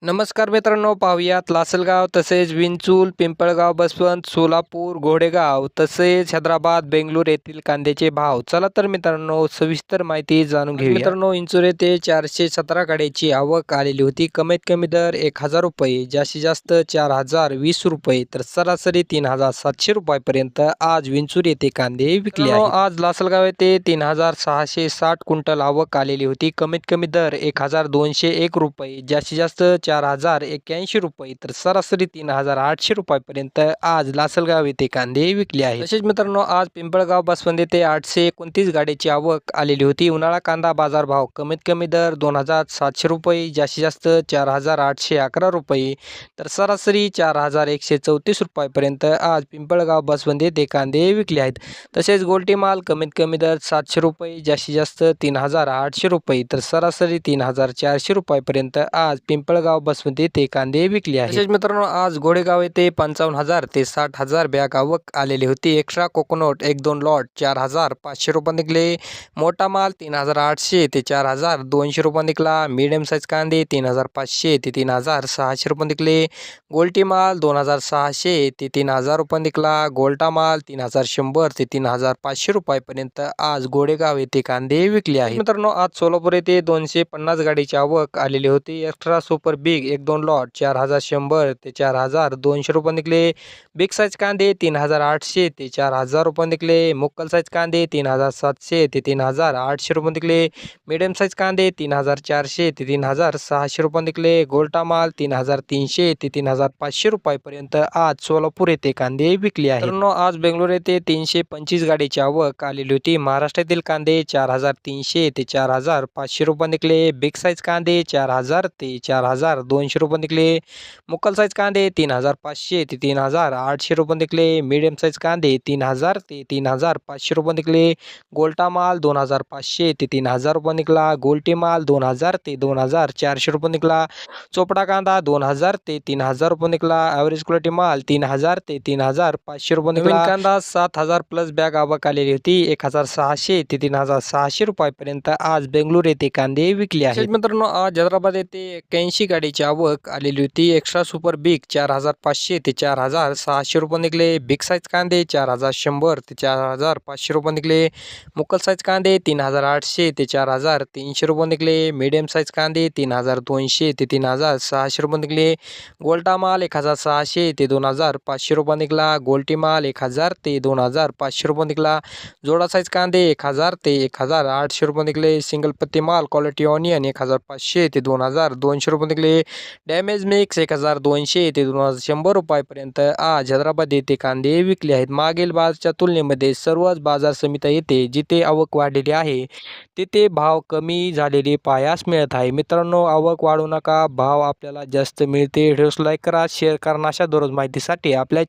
नमस्कार मित्रांनो, पाहुयात लासलगाव तसेच विंचूल, पिंपळगाव, बसवंत, सोलापूर, घोडेगाव तसेच हैदराबाद, बेंगलूर येथील कांद्याचे भाव. चला तर मित्रांनो सविस्तर माहिती जाणून घेऊया. मित्रांनो, इंचूर येथे 417 गाड्यांची आवक आलेली होती. कमीत कमी दर 1000 रुपये, जास्तीत जास्त 4020 रुपये, तर सरासरी 3700 रुपयापर्यंत आज विंचूर येथे कांदे विकले आहेत. आज लासलगाव येथे 3660 क्विंटल आवक आलेली होती. कमीत कमी दर 1201 रुपये, जास्तीत जास्त 4081 रुपये, तर सरासरी 3800 रुपयापर्यंत आज लासलगाव येथे कांदे विकले आहेत. तसेच मित्रांनो, आज पिंपळगाव बसवंत येथे 829 गाड्यांची आवक आलेली होती. उन्हाळा कांदा बाजारभाव कमीत कमी दर 2700 रुपये, जास्तीत जास्त 4811 रुपये, तर सरासरी 4134 रुपयापर्यंत आज पिंपळगाव बसवंत येथे कांदे विकले आहेत. तसेच गोल्टी माल कमीत कमी दर 700 रुपये, जास्तीत जास्त 3800 रुपये, तर सरासरी 3400 रुपयापर्यंत आज पिंपळगाव बसवंत येथे कांदे विकले आहेत. तसेच मित्रांनो, आज घोडेगाव येथे 55,000 ते 60,000 बॅग आवक आलेली होती. एक्स्ट्रा कोकोनट 1-2 लॉट 4500 रुपये निघले. मोठा माल 3800 ते 4200 रुपये निघला. मीडियम साईज कांदे 3500 ते 3600 रुपये निघले. गोल्टी माल 2600 ते 3000 रुपये निघला. गोल्टा माल 3100 ते 3500 रुपयापर्यंत आज घोडेगाव येथे कांदे विकले आहेत. मित्रांनो, आज सोलापूर येथे 250 गाडीची आवक आलेली होती. एक्स्ट्रा सुपर बिग 1-2 लॉट 4100 ते 4200 रुपये निघले. बिग साईज कांदे 3800 ते 4000 रुपये निघले. मुक्कल साईज कांदे 3700 ते 3800 रुपये निघले. मीडियम साईज कांदे 3400 ते 3600 रुपये निघले. गोल्टा माल 3300 ते 3500 रुपयापर्यंत आज सोलापूर येथे कांदे विकले आहेत. मित्रांनो, आज बेंगलूर येथे 325 गाडीची आवक आलेली होती. महाराष्ट्रातील कांदे 4300 ते 4500 रुपये निघले. बिग साईज कांदे 4000 ते 4200 रुपये निघले. मुक्कल साईज कांदे 3500 ते 3800 रुपये निघले. मीडियम साईज कांदे 3000 ते 3500 रुपये निघले. गोल्टा माल 2500 ते 3000 रुपये निघला. गोल्टी माल 2000 ते 2400 रुपये निघला. चोपडा कांदा 2000 ते 3000 रुपये निघला. ॲव्हरेज क्वालिटी माल 3000 ते 3500 रुपये निघला. कांदा 7000 प्लस बॅग आवक आलेली होती. 1600 ते 3600 रुपयापर्यंत आज बेंगलूर येथे कांदे विकले आहेत. मित्रांनो, आज हैदराबाद येथे 81 गाडीची आवक आलेली होती. एक्स्ट्रा सुपर बिग 4500 ते 4600 रुपये निघले. बिग साईज कांदे 4100 ते 4500 रुपये निघले. मुक्कल साईज कांदे 3800 ते 4300 रुपये निघले. मीडियम साईज कांदे 3200 ते 3600 रुपये निघले. गोल्टा माल 1600 ते 2500 रुपये निघला. गोल्टी माल 1000 ते 2500 रुपये निघला. जोडा साईज कांदे 1000 ते 1800 रुपये निघले. सिंगल पत्ती माल क्वालिटी ऑनियन 1500 ते 2200 रुपये निघले. डॅमेज मिक्स 1200 ते 2100 रुपयापर्यंत आज हैदराबाद येथे कांदे विकले आहेत. मागील बाजाराच्या तुलनेमध्ये सर्वच बाजार समित्या येथे जिथे आवक वाढलेली आहे तिथे भाव कमी झालेले पाहायला मिळत आहे. मित्रांनो, आवक वाढू नका, भाव आपल्याला जास्त मिळते. व्हिडिओस लाईक करा, शेअर करा. अशा दररोज माहितीसाठी आपल्या